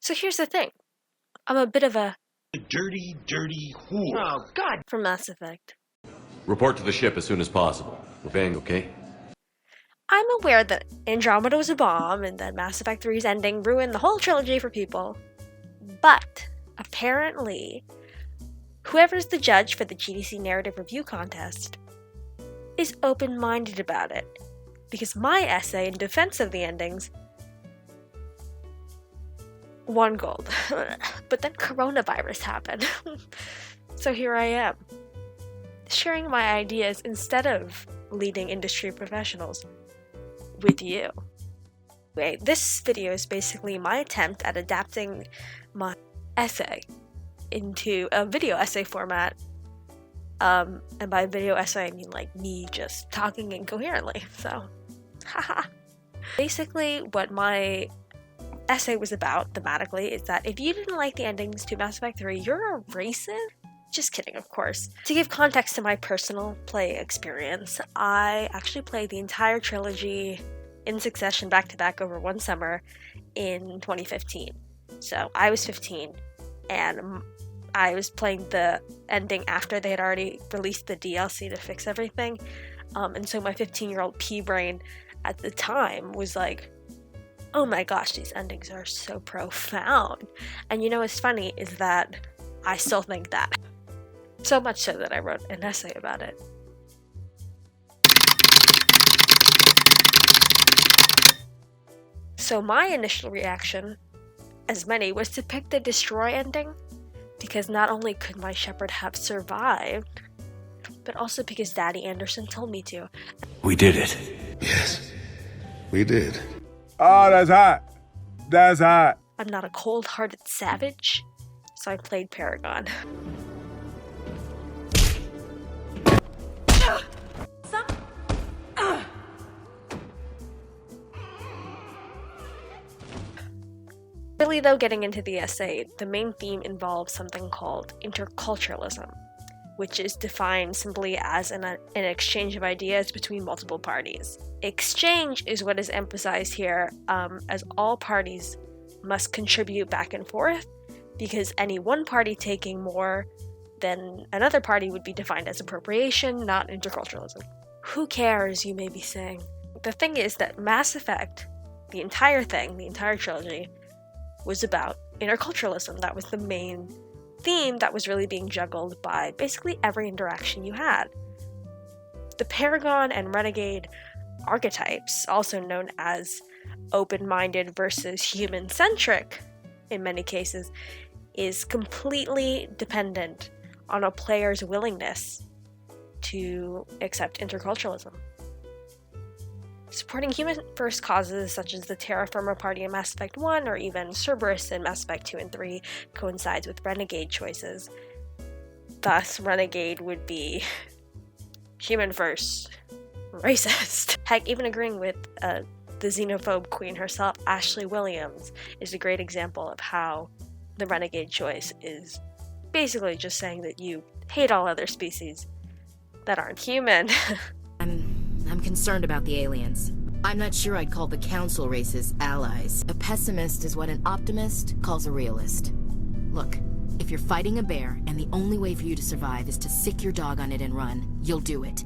So here's the thing. I'm a bit of a dirty, dirty whore. Oh, God! from Mass Effect. Report to the ship as soon as possible. We're paying, okay? I'm aware that Andromeda was a bomb and that Mass Effect 3's ending ruined the whole trilogy for people. But, apparently, whoever's the judge for the GDC Narrative Review Contest is open-minded about it. Because my essay in defense of the endings won gold. But then coronavirus happened. So here I am, sharing my ideas instead of leading industry professionals with you. Anyway, this video is basically my attempt at adapting my essay into a video essay format. And by video essay, I mean like me just talking incoherently. So, haha. Basically, what my essay was about thematically is that if you didn't like the endings to Mass Effect 3, you're a racist? Just kidding, of course. To give context to my personal play experience, I actually played the entire trilogy in succession back-to-back over one summer in 2015. So I was 15, and I was playing the ending after they had already released the DLC to fix everything. And so my 15-year-old pea-brain at the time was like, oh my gosh, these endings are so profound. And you know what's funny is that I still think that. So much so that I wrote an essay about it. So my initial reaction, as many, was to pick the destroy ending, because not only could my Shepard have survived, but also because Daddy Anderson told me to. We did it. Yes, we did. Oh, that's hot. That's hot. I'm not a cold-hearted savage, so I played Paragon. Really though, getting into the essay, the main theme involves something called interculturalism, which is defined simply as an exchange of ideas between multiple parties. Exchange is what is emphasized here, as all parties must contribute back and forth, because any one party taking more than another party would be defined as appropriation, not interculturalism. Who cares, you may be saying? The thing is that Mass Effect, the entire thing, the entire trilogy, was about interculturalism. That was the main theme that was really being juggled by basically every interaction you had. The Paragon and Renegade archetypes, also known as open-minded versus human-centric in many cases, is completely dependent on a player's willingness to accept interculturalism. Supporting human-first causes such as the Terraformer Party in Mass Effect 1 or even Cerberus in Mass Effect 2 and 3 coincides with Renegade choices. Thus, Renegade would be human-first, racist. Heck, even agreeing with the xenophobe queen herself, Ashley Williams, is a great example of how the Renegade choice is basically just saying that you hate all other species that aren't human. I'm concerned about the aliens. I'm not sure I'd call the Council races allies. A pessimist is what an optimist calls a realist. Look, if you're fighting a bear and the only way for you to survive is to sick your dog on it and run, you'll do it.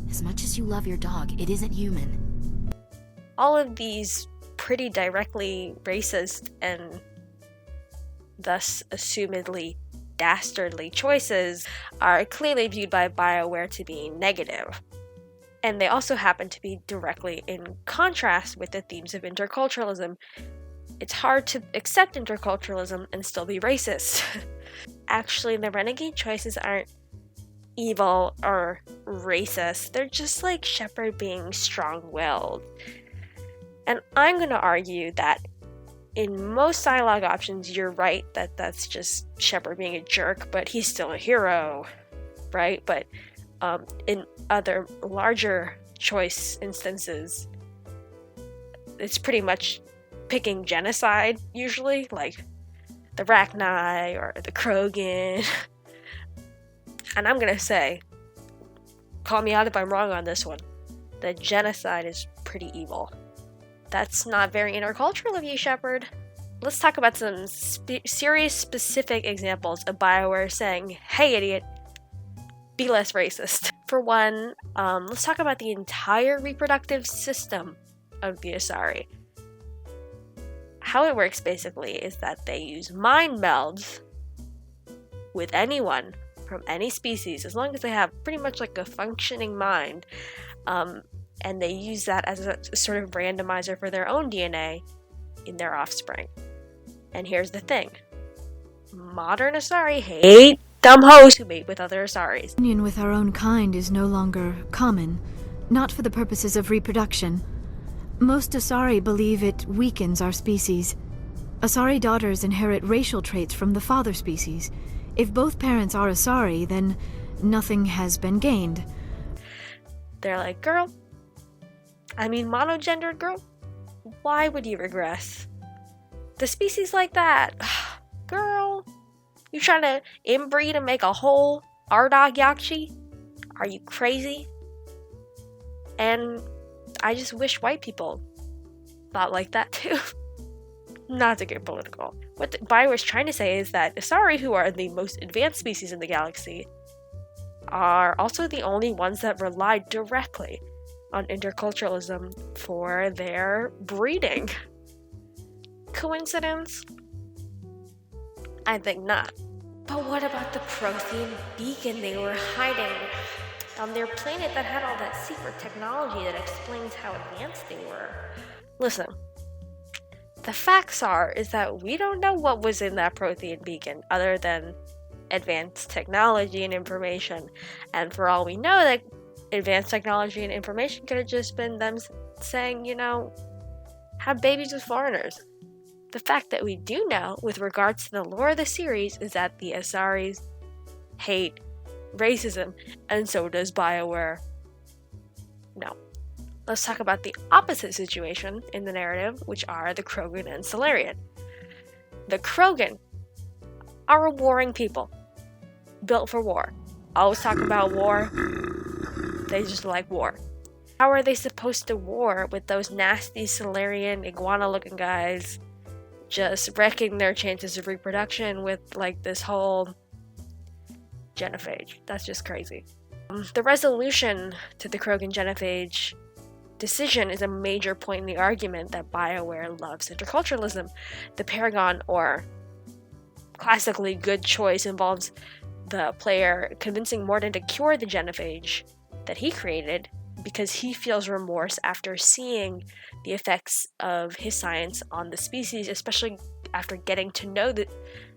As much as you love your dog, it isn't human. All of these pretty directly racist and thus assumedly dastardly choices are clearly viewed by BioWare to be negative. And they also happen to be directly in contrast with the themes of interculturalism. It's hard to accept interculturalism and still be racist. Actually, the Renegade choices aren't evil or racist. They're just like Shepard being strong-willed. And I'm going to argue that in most dialogue options, you're right that that's just Shepard being a jerk, but he's still a hero, right? But in other larger choice instances, it's pretty much picking genocide, usually, like the Rachni or the Krogan. And I'm gonna say, call me out if I'm wrong on this one, that genocide is pretty evil. That's not very intercultural of you, Shepard. let's talk about some serious specific examples of BioWare saying, hey idiot, be less racist. For one, let's talk about the entire reproductive system of the Asari. How it works basically is that they use mind melds with anyone from any species, as long as they have pretty much like a functioning mind, and they use that as a sort of randomizer for their own DNA in their offspring. And here's the thing. Modern Asari hate dumb hoes who mate with other Asaris. Union with our own kind is no longer common, not for the purposes of reproduction. Most Asari believe it weakens our species. Asari daughters inherit racial traits from the father species. If both parents are Asari, then nothing has been gained. They're like, girl, monogendered girl, why would you regress? The species like that, girl, you trying to inbreed and make a whole Ardog Yakshi? Are you crazy? And I just wish white people thought like that too. Not to get political. What BioWare's trying to say is that Asari, who are the most advanced species in the galaxy, are also the only ones that rely directly on interculturalism for their breeding. Coincidence? I think not. But what about the Prothean beacon they were hiding on their planet that had all that secret technology that explains how advanced they were? Listen, the facts is that we don't know what was in that Prothean beacon other than advanced technology and information. And for all we know, that advanced technology and information could have just been them saying, have babies with foreigners. The fact that we do know with regards to the lore of the series is that the Asaris hate racism, and so does BioWare. No. Let's talk about the opposite situation in the narrative, which are the Krogan and Solarian. The Krogan are a warring people, built for war. Always talk about war. They just like war. How are they supposed to war with those nasty Solarian iguana-looking guys just wrecking their chances of reproduction with like this whole genophage? That's just crazy. The resolution to the Krogan genophage decision is a major point in the argument that BioWare loves interculturalism. The Paragon, or classically good choice, involves the player convincing Morden to cure the genophage that he created because he feels remorse after seeing the effects of his science on the species, especially after getting to know the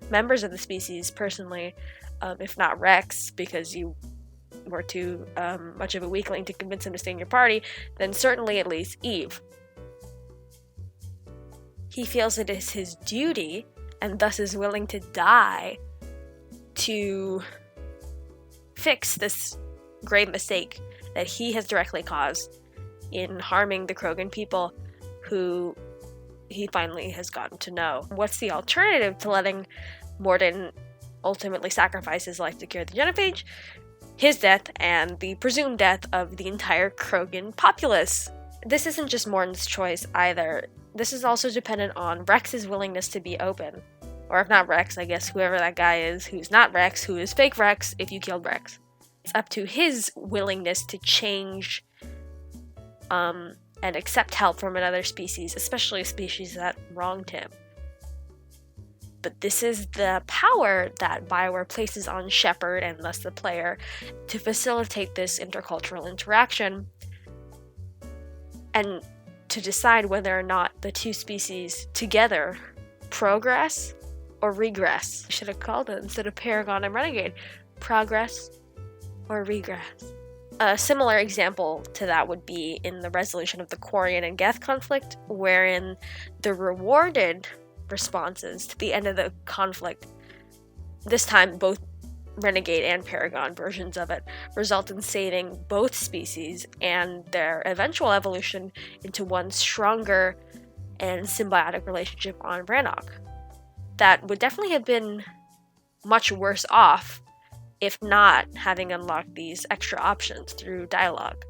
members of the species personally, if not Rex, because you were too much of a weakling to convince him to stay in your party, then certainly at least Eve. He feels it is his duty, and thus is willing to die to fix this grave mistake that he has directly caused in harming the Krogan people who he finally has gotten to know. What's the alternative to letting Morden ultimately sacrifice his life to cure the genophage? His death and the presumed death of the entire Krogan populace. This isn't just Morden's choice either. This is also dependent on Rex's willingness to be open. Or if not Rex, I guess whoever that guy is who's not Rex, who is fake Rex if you killed Rex. It's up to his willingness to change and accept help from another species, especially a species that wronged him. But this is the power that BioWare places on Shepard, and thus the player, to facilitate this intercultural interaction and to decide whether or not the two species together progress or regress. I should have called it, instead of Paragon and Renegade, progress or regress. A similar example to that would be in the resolution of the Quarian and Geth conflict, wherein the rewarded responses to the end of the conflict, this time both Renegade and Paragon versions of it, result in saving both species and their eventual evolution into one stronger and symbiotic relationship on Brannock. That would definitely have been much worse off if not having unlocked these extra options through dialogue.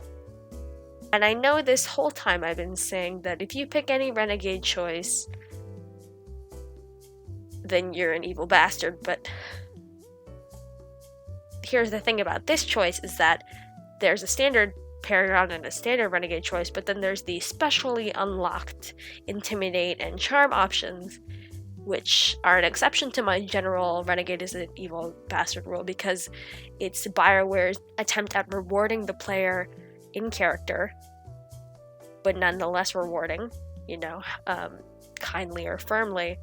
And I know this whole time I've been saying that if you pick any Renegade choice, then you're an evil bastard. But here's the thing about this choice is that there's a standard Paragon and a standard Renegade choice, but then there's the specially unlocked Intimidate and Charm options, which are an exception to my general Renegade is an evil bastard rule, because it's BioWare's attempt at rewarding the player in character, but nonetheless rewarding, kindly or firmly.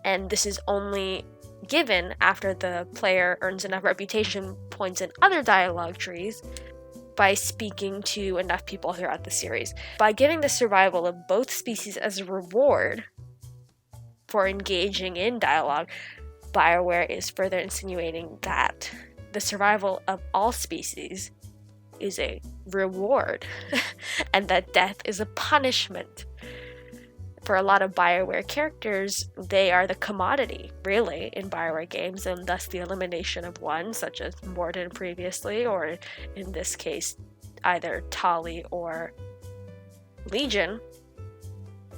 And this is only given after the player earns enough reputation points in other dialogue trees by speaking to enough people throughout the series. By giving the survival of both species as a reward for engaging in dialogue, BioWare is further insinuating that the survival of all species is a reward and that death is a punishment. For a lot of BioWare characters, they are the commodity, really, in BioWare games, and thus the elimination of one, such as Morden previously, or in this case, either Tali or Legion,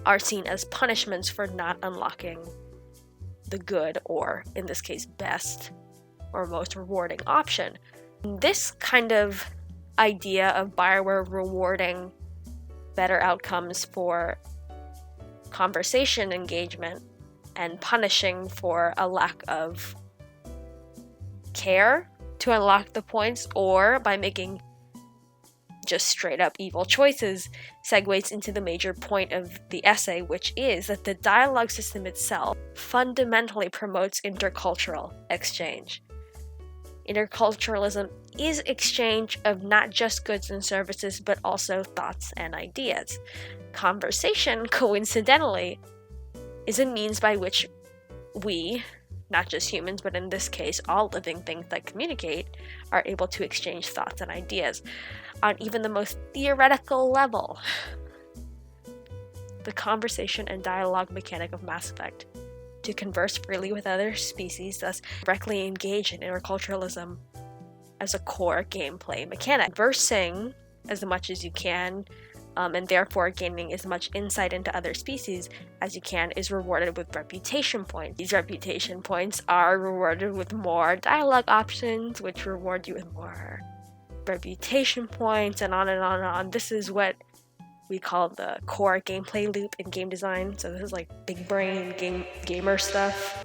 are seen as punishments for not unlocking the good, or in this case, best or most rewarding option. This kind of idea of BioWare rewarding better outcomes for conversation engagement and punishing for a lack of care to unlock the points, or by making just straight up evil choices, segues into the major point of the essay, which is that the dialogue system itself fundamentally promotes intercultural exchange. Interculturalism is exchange of not just goods and services, but also thoughts and ideas. Conversation, coincidentally, is a means by which we, not just humans, but in this case, all living things that communicate, are able to exchange thoughts and ideas on even the most theoretical level. The conversation and dialogue mechanic of Mass Effect, to converse freely with other species, thus directly engage in interculturalism as a core gameplay mechanic. Conversing as much as you can, and therefore gaining as much insight into other species as you can, is rewarded with reputation points. These reputation points are rewarded with more dialogue options, which reward you with more reputation points, and on and on and on. This is what we call the core gameplay loop in game design. So this is like big brain gamer stuff.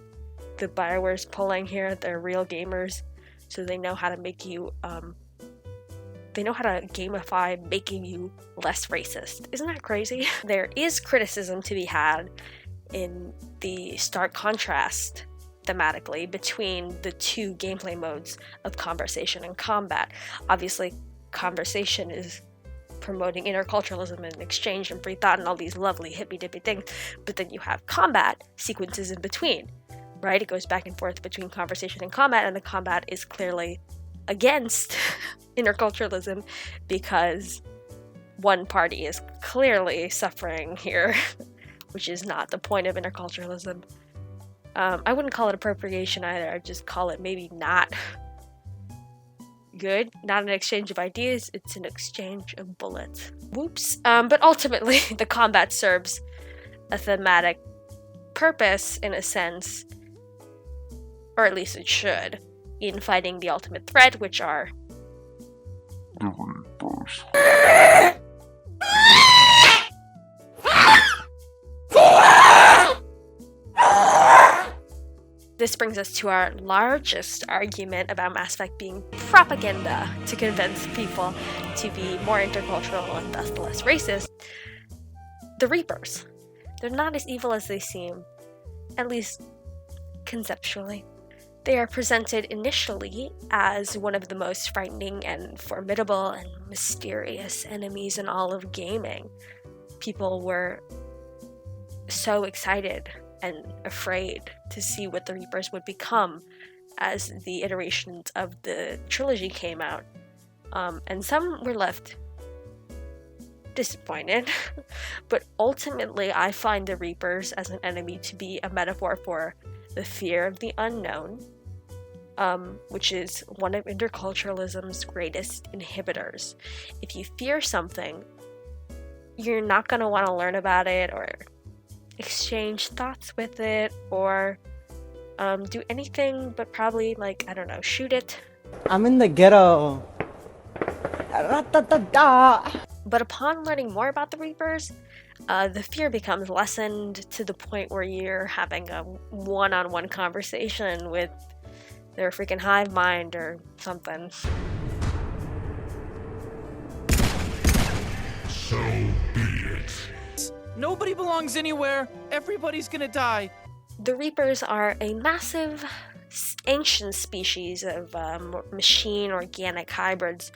The BioWare's pulling here, they're real gamers, so they know how to make you they know how to gamify making you less racist. Isn't that crazy? There is criticism to be had in the stark contrast thematically between the two gameplay modes of conversation and combat. Obviously, conversation is promoting interculturalism and exchange and free thought and all these lovely hippy-dippy things, but then you have combat sequences in between, right? It goes back and forth between conversation and combat, and the combat is clearly against interculturalism because one party is clearly suffering here, which is not the point of interculturalism. I wouldn't call it appropriation either. I'd just call it maybe not good. Not an exchange of ideas, it's an exchange of bullets. Whoops. But ultimately, the combat serves a thematic purpose, in a sense, or at least it should, in fighting the ultimate threat, which are This brings us to our largest argument about Mass Effect being propaganda to convince people to be more intercultural and thus less racist. The Reapers. They're not as evil as they seem, at least conceptually. They are presented initially as one of the most frightening and formidable and mysterious enemies in all of gaming. People were so excited and afraid to see what the Reapers would become as the iterations of the trilogy came out. And some were left disappointed. But ultimately, I find the Reapers as an enemy to be a metaphor for the fear of the unknown, which is one of interculturalism's greatest inhibitors. If you fear something, you're not going to want to learn about it or exchange thoughts with it or do anything but probably, like, I don't know, shoot it. I'm in the ghetto. Ra-ta-ta-ta. But upon learning more about the Reapers, the fear becomes lessened to the point where you're having a one-on-one conversation with their freaking hive mind or something. So be it. Nobody belongs anywhere. Everybody's gonna die. The Reapers are a massive, ancient species of machine organic hybrids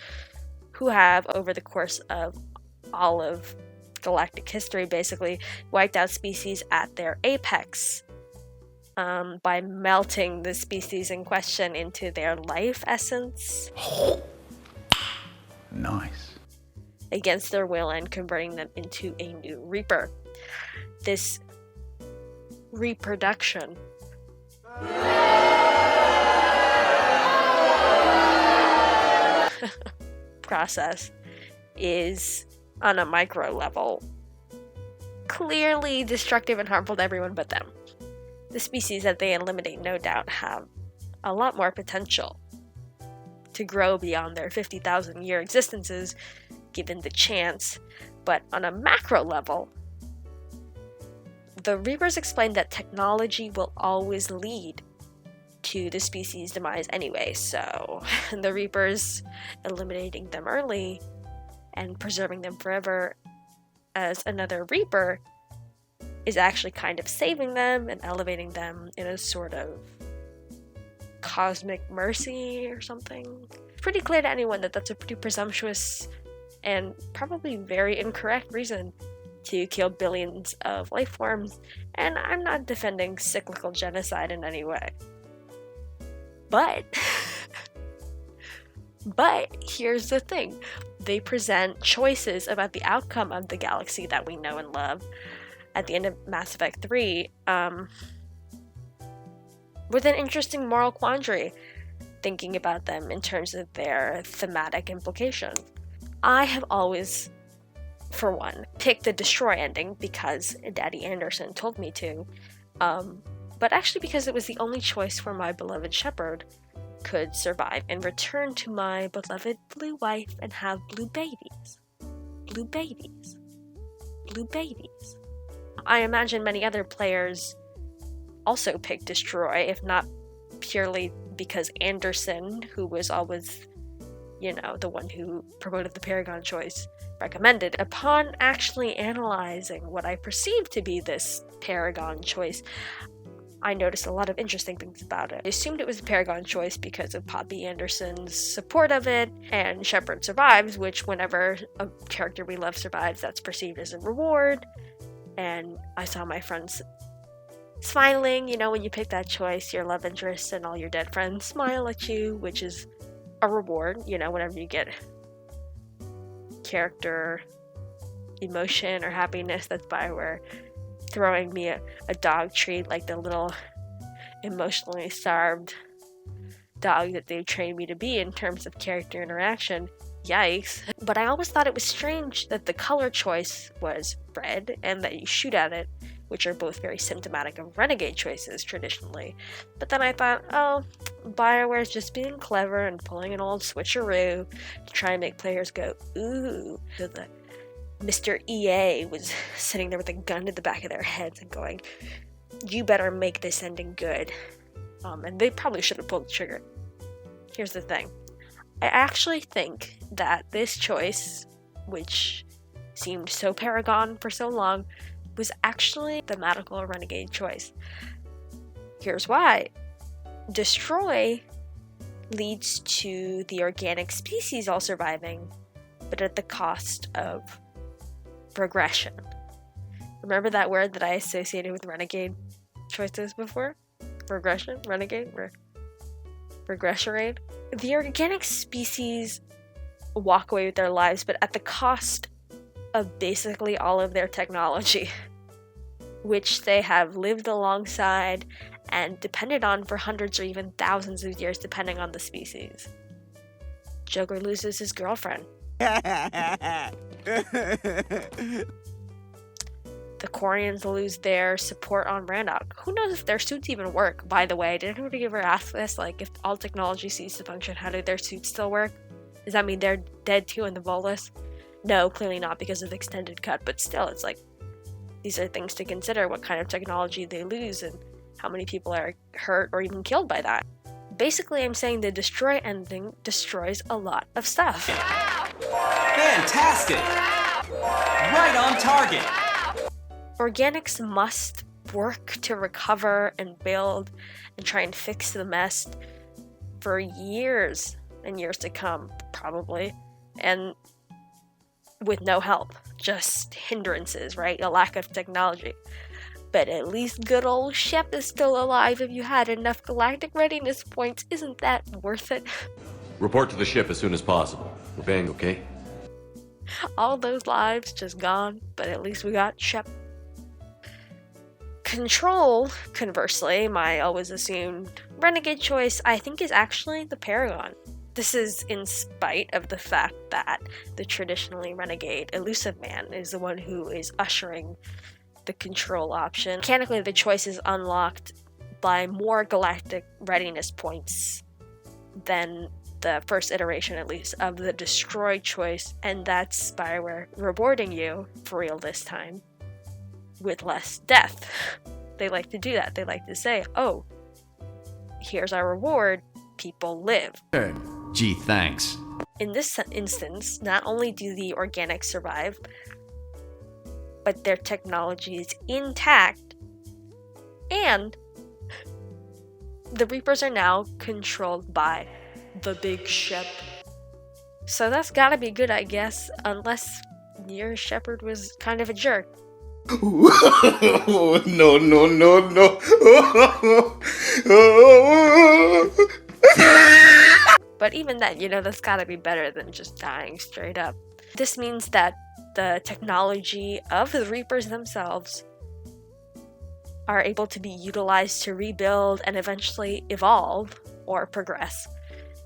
who have, over the course of all of galactic history, basically wiped out species at their apex by melting the species in question into their life essence. Nice. Against their will and converting them into a new Reaper. This reproduction process is, on a micro level, clearly destructive and harmful to everyone but them. The species that they eliminate, no doubt, have a lot more potential to grow beyond their 50,000 year existences, given the chance. But on a macro level, the Reapers explain that technology will always lead to the species' demise anyway, so the Reapers eliminating them early and preserving them forever as another Reaper is actually kind of saving them and elevating them in a sort of cosmic mercy or something. It's pretty clear to anyone that that's a pretty presumptuous and probably very incorrect reason to kill billions of life forms, and I'm not defending cyclical genocide in any way. But here's the thing. They present choices about the outcome of the galaxy that we know and love at the end of Mass Effect 3 with an interesting moral quandary, thinking about them in terms of their thematic implication. I have always, for one, picked the destroy ending because Daddy Anderson told me to, but actually because it was the only choice where my beloved Shepard could survive and return to my beloved blue wife and have blue babies. Blue babies. Blue babies. I imagine many other players also picked destroy, if not purely because Anderson, who was always, the one who promoted the Paragon choice, recommended. Upon actually analyzing what I perceived to be this Paragon choice, I noticed a lot of interesting things about it. I assumed it was a Paragon choice because of Poppy Anderson's support of it, and Shepard survives, which whenever a character we love survives, that's perceived as a reward. And I saw my friends smiling, when you pick that choice, your love interest and all your dead friends smile at you, which is a reward, whenever you get character emotion or happiness. That's Bioware throwing me a dog treat, like the little emotionally starved dog that they've trained me to be in terms of character interaction. Yikes. But I always thought it was strange that the color choice was red and that you shoot at it, which are both very symptomatic of renegade choices traditionally. But then I thought, BioWare's just being clever and pulling an old switcheroo to try and make players go, ooh. So the Mr. EA was sitting there with a gun to the back of their heads and going, you better make this ending good. And they probably should have pulled the trigger. Here's the thing. I actually think that this choice, which seemed so Paragon for so long, was actually the thematical renegade choice. Here's why. Destroy leads to the organic species all surviving, but at the cost of progression. Remember that word that I associated with renegade choices before? Regression? Renegade? Regression? The organic species walk away with their lives, but at the cost of basically all of their technology, which they have lived alongside and depended on for hundreds or even thousands of years, depending on the species. Joker loses his girlfriend. The Quarians lose their support on Randock. Who knows if their suits even work, by the way? Did anybody ever ask this? Like, if all technology ceases to function, how do their suits still work? Does that mean they're dead too in the Volus? No, clearly not because of the extended cut, but still, it's like, these are things to consider, what kind of technology they lose and how many people are hurt or even killed by that. Basically, I'm saying the destroy ending destroys a lot of stuff. Fantastic! Right on target! Organics must work to recover and build and try and fix the mess for years and years to come, probably. And with no help, just hindrances, right? A lack of technology. But at least good old Shep is still alive. If you had enough galactic readiness points, isn't that worth it? Report to the ship as soon as possible. We're bang, okay? All those lives just gone, but at least we got Shep. Control, conversely, my always assumed renegade choice, I think is actually the Paragon. This is in spite of the fact that the traditionally renegade elusive man is the one who is ushering the control option. Mechanically, the choice is unlocked by more galactic readiness points than the first iteration, at least, of the destroy choice, and that's Bioware rewarding you, for real this time, with less death. They like to do that. They like to say, oh, here's our reward, people live. Gee, thanks. In this instance, not only do the organics survive, but their technology is intact, and the Reapers are now controlled by the Big Shep. So that's gotta be good, I guess, unless your Shepherd was kind of a jerk. No, no, no, no. But even then, that's gotta be better than just dying straight up. This means that the technology of the Reapers themselves are able to be utilized to rebuild and eventually evolve or progress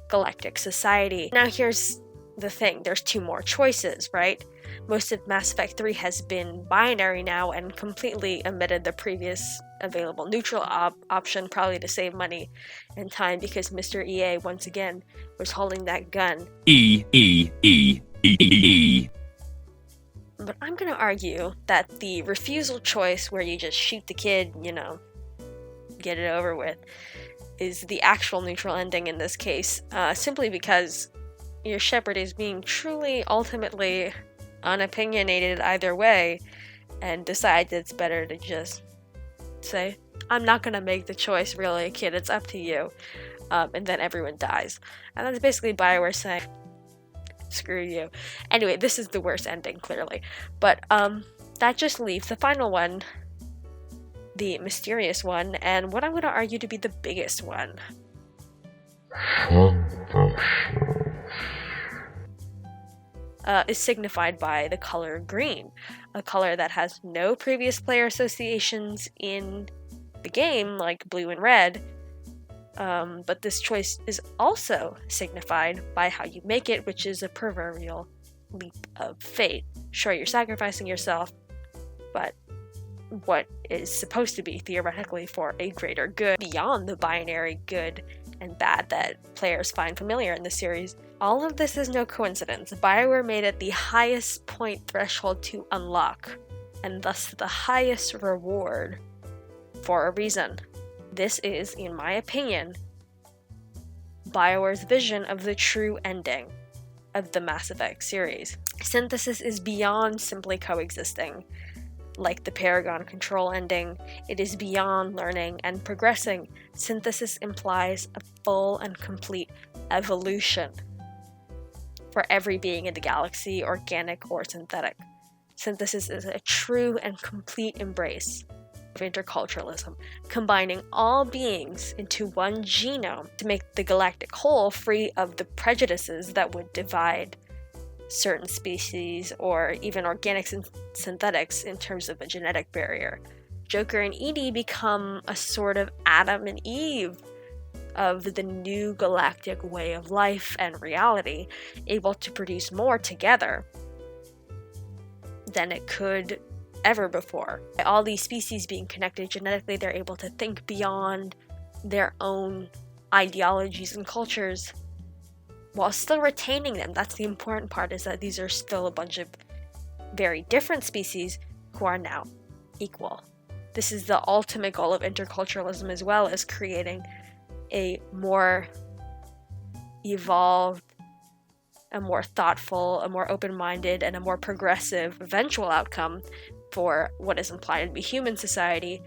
galactic society. Now here's the thing, there's two more choices, right? Most of Mass Effect 3 has been binary now and completely omitted the previous available neutral option, probably to save money and time, because Mr. EA once again was holding that gun. But I'm gonna argue that the refusal choice, where you just shoot the kid, get it over with, is the actual neutral ending in this case, simply because your Shepherd is being truly, ultimately unopinionated either way, and decides it's better to just say, I'm not gonna make the choice, really, kid, it's up to you, and then everyone dies. And that's basically Bioware saying, screw you. Anyway, this is the worst ending, clearly. But that just leaves the final one, the mysterious one, and what I'm going to argue to be the biggest one. Is signified by the color green, a color that has no previous player associations in the game, like blue and red. But this choice is also signified by how you make it, which is a proverbial leap of fate. Sure, you're sacrificing yourself, but what is supposed to be theoretically for a greater good, beyond the binary good and bad that players find familiar in the series. All of this is no coincidence. Bioware made it the highest point threshold to unlock, and thus the highest reward, for a reason. This is, in my opinion, Bioware's vision of the true ending of the Mass Effect series. Synthesis is beyond simply coexisting, like the Paragon control ending. It is beyond learning and progressing. Synthesis implies a full and complete evolution for every being in the galaxy, organic or synthetic. Synthesis is a true and complete embrace of interculturalism, combining all beings into one genome to make the galactic whole free of the prejudices that would divide certain species or even organics and synthetics in terms of a genetic barrier. Joker and Edie become a sort of Adam and Eve of the new galactic way of life and reality, able to produce more together than it could ever before. All these species being connected genetically, they're able to think beyond their own ideologies and cultures while still retaining them. That's the important part, is that these are still a bunch of very different species who are now equal. This is the ultimate goal of interculturalism, as well as creating a more evolved, a more thoughtful, a more open-minded, and a more progressive eventual outcome for what is implied to be human society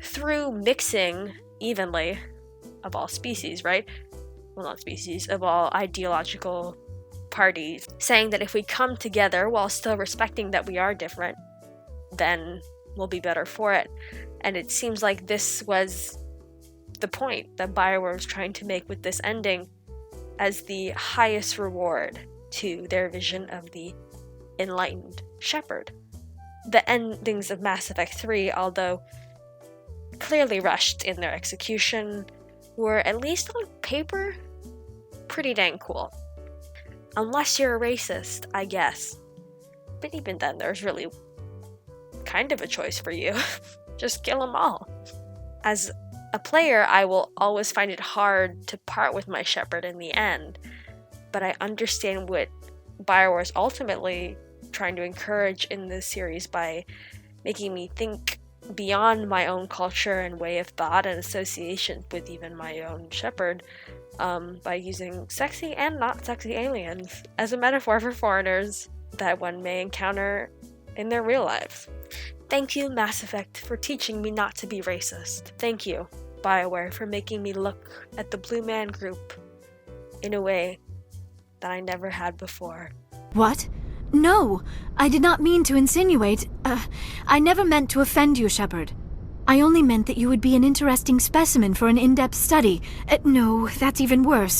through mixing evenly of all species, right? Well, not species, of all ideological parties, saying that if we come together while still respecting that we are different, then we'll be better for it. And it seems like this was the point that BioWare was trying to make with this ending as the highest reward to their vision of the enlightened shepherd. The endings of Mass Effect 3, although clearly rushed in their execution, were, at least on paper, pretty dang cool. Unless you're a racist, I guess. But even then, there's really kind of a choice for you. Just kill them all. As a player, I will always find it hard to part with my shepherd in the end, but I understand what BioWare is ultimately trying to encourage in this series by making me think beyond my own culture and way of thought and association with even my own shepherd, by using sexy and not sexy aliens as a metaphor for foreigners that one may encounter in their real lives. Thank you, Mass Effect, for teaching me not to be racist. Thank you, BioWare, for making me look at the Blue Man Group in a way that I never had before. What? No, I did not mean to insinuate. I never meant to offend you, Shepard. I only meant that you would be an interesting specimen for an in-depth study. No, that's even worse.